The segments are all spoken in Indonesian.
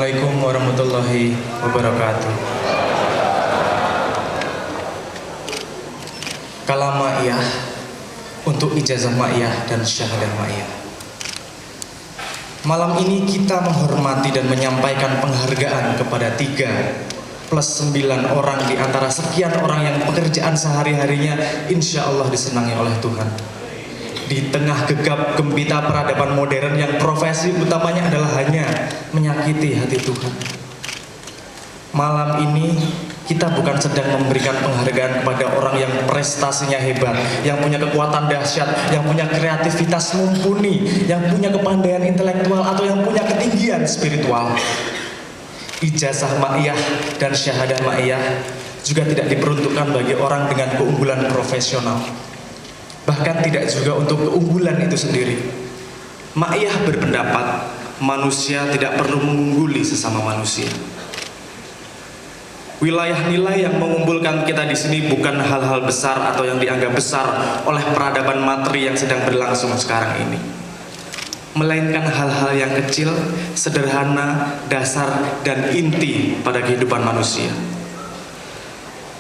Assalamualaikum warahmatullahi wabarakatuh. Kalam ma'iyah untuk ijazah ma'iyah dan syahadah ma'iyah. Malam ini kita menghormati dan menyampaikan penghargaan kepada 3 plus 9 orang di antara sekian orang yang pekerjaan sehari-harinya insya Allah disenangi oleh Tuhan. Di tengah gegap gempita peradaban modern yang profesi utamanya adalah hanya menyakiti hati Tuhan. Malam ini kita bukan sedang memberikan penghargaan kepada orang yang prestasinya hebat, yang punya kekuatan dahsyat, yang punya kreativitas mumpuni, yang punya kepandaian intelektual atau yang punya ketinggian spiritual. Ijazah ma'iyah dan syahadah ma'iyah juga tidak diperuntukkan bagi orang dengan keunggulan profesional. Bahkan tidak juga untuk keunggulan itu sendiri. Ma'iyah berpendapat manusia tidak perlu mengungguli sesama manusia. Wilayah nilai yang mengumpulkan kita di sini bukan hal-hal besar atau yang dianggap besar oleh peradaban materi yang sedang berlangsung sekarang ini, melainkan hal-hal yang kecil, sederhana, dasar, dan inti pada kehidupan manusia,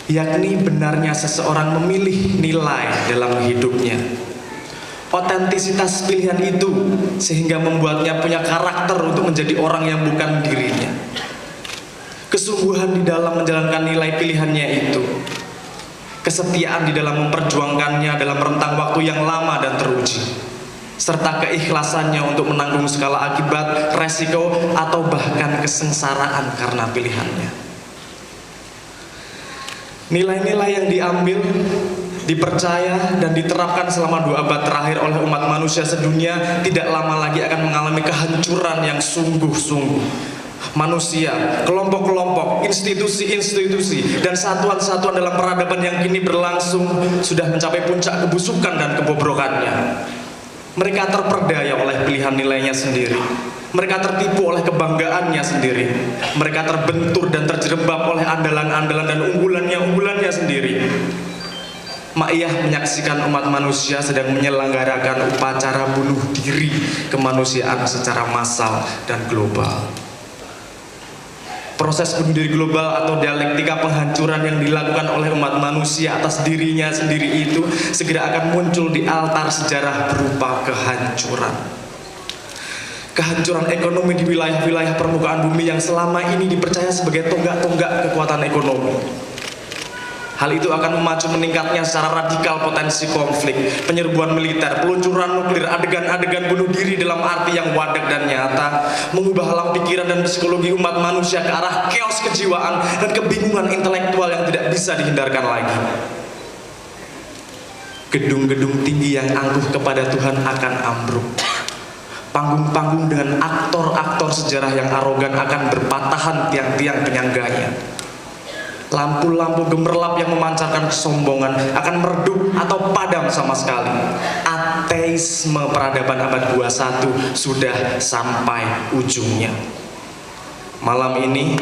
yakni benarnya seseorang memilih nilai dalam hidupnya. Otentisitas pilihan itu sehingga membuatnya punya karakter untuk menjadi orang yang bukan dirinya. Kesungguhan di dalam menjalankan nilai pilihannya itu, kesetiaan di dalam memperjuangkannya dalam rentang waktu yang lama dan teruji, serta keikhlasannya untuk menanggung segala akibat, resiko, atau bahkan kesengsaraan karena pilihannya. Nilai-nilai yang diambil, dipercaya, dan diterapkan selama 2 abad terakhir oleh umat manusia sedunia tidak lama lagi akan mengalami kehancuran yang sungguh-sungguh. Manusia, kelompok-kelompok, institusi-institusi, dan satuan-satuan dalam peradaban yang kini berlangsung sudah mencapai puncak kebusukan dan kebobrokannya. Mereka terperdaya oleh pilihan nilainya sendiri. Mereka tertipu oleh kebanggaannya sendiri. Mereka terbentur dan terjerembab oleh andalan-andalan dan unggulannya sendiri. Ma'iyah menyaksikan umat manusia sedang menyelenggarakan upacara bunuh diri kemanusiaan secara massal dan global. Proses bunuh diri global atau dialektika penghancuran yang dilakukan oleh umat manusia atas dirinya sendiri itu segera akan muncul di altar sejarah berupa kehancuran. Kehancuran ekonomi di wilayah-wilayah permukaan bumi yang selama ini dipercaya sebagai tonggak-tonggak kekuatan ekonomi. Hal itu akan memacu meningkatnya secara radikal potensi konflik, penyerbuan militer, peluncuran nuklir, adegan-adegan bunuh diri dalam arti yang wadak dan nyata, mengubah alam pikiran dan psikologi umat manusia ke arah chaos kejiwaan dan kebingungan intelektual yang tidak bisa dihindarkan lagi. Gedung-gedung tinggi yang angkuh kepada Tuhan akan ambruk. Panggung-panggung dengan aktor-aktor sejarah yang arogan akan berpatahan tiang-tiang penyangganya. Lampu-lampu gemerlap yang memancarkan kesombongan akan meredup atau padam sama sekali. Ateisme peradaban abad 21 sudah sampai ujungnya. Malam ini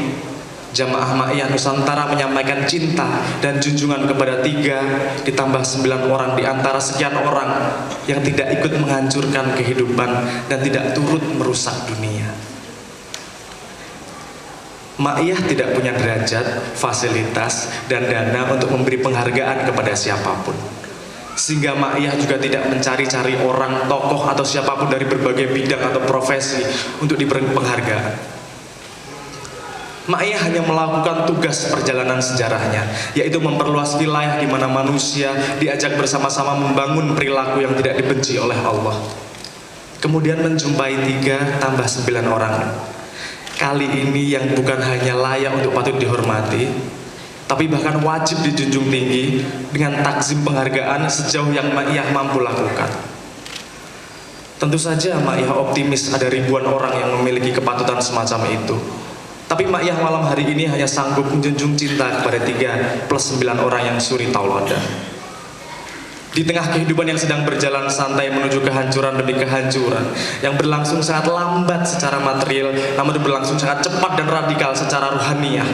Jamaah Ma'iyah Nusantara menyampaikan cinta dan junjungan kepada 3 ditambah 9 orang di antara sekian orang yang tidak ikut menghancurkan kehidupan dan tidak turut merusak dunia. Ma'iyah tidak punya derajat, fasilitas, dan dana untuk memberi penghargaan kepada siapapun. Sehingga Ma'iyah juga tidak mencari-cari orang, tokoh, atau siapapun dari berbagai bidang atau profesi untuk diberi penghargaan. Ma'iyah hanya melakukan tugas perjalanan sejarahnya, yaitu memperluas wilayah di mana manusia diajak bersama-sama membangun perilaku yang tidak dibenci oleh Allah. Kemudian menjumpai 3 tambah 9 orang. Kali ini yang bukan hanya layak untuk patut dihormati, tapi bahkan wajib dijunjung tinggi dengan takzim penghargaan sejauh yang Ma'iyah mampu lakukan. Tentu saja Ma'iyah optimis ada ribuan orang yang memiliki kepatutan semacam itu. Tapi Ma'iyah malam hari ini hanya sanggup menjunjung cinta kepada 3 plus 9 orang yang suri tauladan. Di tengah kehidupan yang sedang berjalan santai menuju kehancuran demi kehancuran, yang berlangsung sangat lambat secara material, namun berlangsung sangat cepat dan radikal secara ruhaniyah,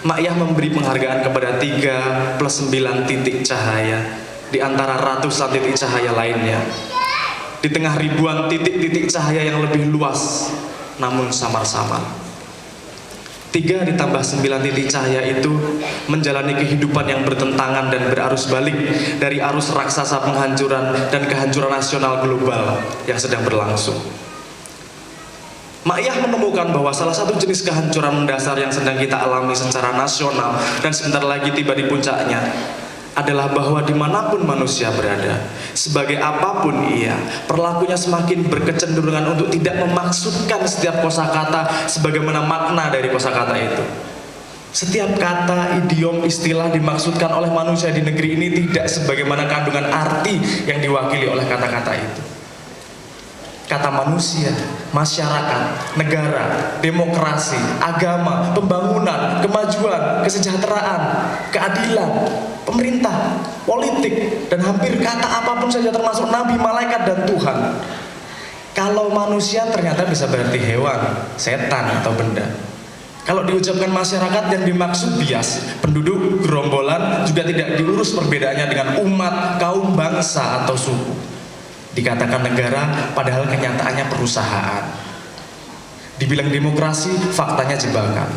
Ma'iyah memberi penghargaan kepada 3 plus 9 titik cahaya di antara ratusan titik cahaya lainnya. Di tengah ribuan titik-titik cahaya yang lebih luas, namun samar-samar. 3 ditambah 9 titik cahaya itu menjalani kehidupan yang bertentangan dan berarus balik dari arus raksasa penghancuran dan kehancuran nasional global yang sedang berlangsung. Ma'iyah menemukan bahwa salah satu jenis kehancuran mendasar yang sedang kita alami secara nasional dan sebentar lagi tiba di puncaknya adalah bahwa dimanapun manusia berada, sebagai apapun ia, perlakunya semakin berkecenderungan untuk tidak memaksudkan setiap kosakata sebagaimana makna dari kosakata itu. Setiap kata, idiom, istilah dimaksudkan oleh manusia di negeri ini tidak sebagaimana kandungan arti yang diwakili oleh kata-kata itu. Kata manusia, masyarakat, negara, demokrasi, agama, pembangunan, kemajuan, kesejahteraan, keadilan, pemerintah, politik, dan hampir kata apapun saja termasuk nabi, malaikat, dan Tuhan. Kalau manusia ternyata bisa berarti hewan, setan, atau benda. Kalau diucapkan masyarakat yang dimaksud bias, penduduk, gerombolan, juga tidak diurus perbedaannya dengan umat, kaum, bangsa, atau suku. Dikatakan negara, padahal kenyataannya perusahaan. Dibilang demokrasi, faktanya jebakan.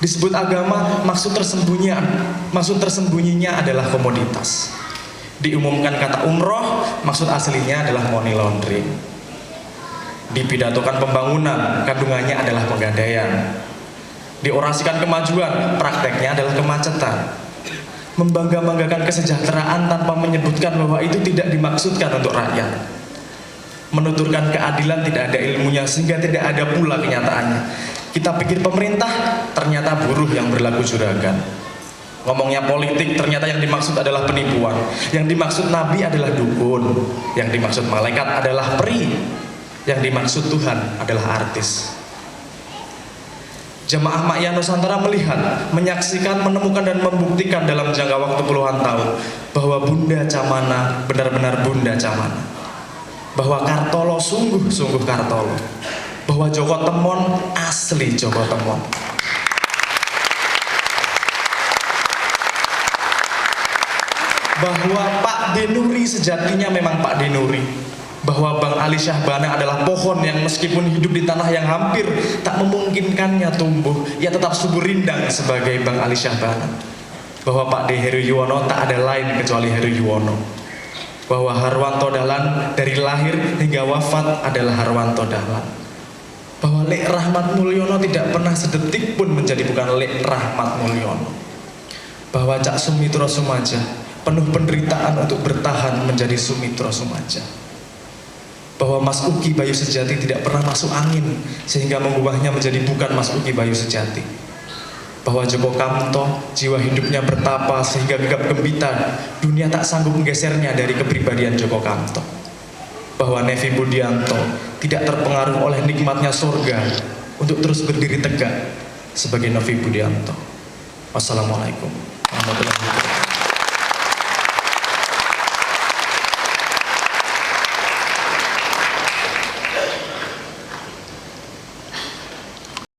Disebut agama, maksud tersembunyinya adalah komoditas. Diumumkan kata umroh, maksud aslinya adalah money laundering. Dipidatokan pembangunan, kandungannya adalah pegadaian. Diorasikan kemajuan, prakteknya adalah kemacetan. Membangga-banggakan kesejahteraan tanpa menyebutkan bahwa itu tidak dimaksudkan untuk rakyat. Menuturkan keadilan tidak ada ilmunya sehingga tidak ada pula kenyataannya. Kita pikir pemerintah, ternyata buruh yang berlaku juragan. Ngomongnya politik, ternyata yang dimaksud adalah penipuan. Yang dimaksud nabi adalah dukun. Yang dimaksud malaikat adalah peri. Yang dimaksud Tuhan adalah artis. Jamaah Ma'iyah Nusantara melihat, menyaksikan, menemukan, dan membuktikan dalam jangka waktu puluhan tahun bahwa Bunda Camana benar-benar Bunda Camana, bahwa Kartolo sungguh-sungguh Kartolo, bahwa Joko Temon asli Joko Temon, bahwa Pak Denuri sejatinya memang Pak Denuri, bahwa Bang Ali Syahbana adalah pohon yang meskipun hidup di tanah yang hampir tak memungkinkannya tumbuh, ia tetap subur rindang sebagai Bang Ali Syahbana. Bahwa Pak D. Heru Yuwono tak ada lain kecuali Heru Yuwono. Bahwa Harwanto Dahlan dari lahir hingga wafat adalah Harwanto Dahlan. Bahwa Lek Rahmat Mulyono tidak pernah sedetik pun menjadi bukan Lek Rahmat Mulyono. Bahwa Cak Sumitro Sumaja penuh penderitaan untuk bertahan menjadi Sumitro Sumaja. Bahwa Mas Uki Bayu Sejati tidak pernah masuk angin sehingga mengubahnya menjadi bukan Mas Uki Bayu Sejati. Bahwa Joko Kamto jiwa hidupnya bertapa sehingga gegap gempita, dunia tak sanggup menggesernya dari kepribadian Joko Kamto. Bahwa Nevi Budianto tidak terpengaruh oleh nikmatnya surga untuk terus berdiri tegak sebagai Nevi Budianto. Wassalamualaikum warahmatullahi wabarakatuh.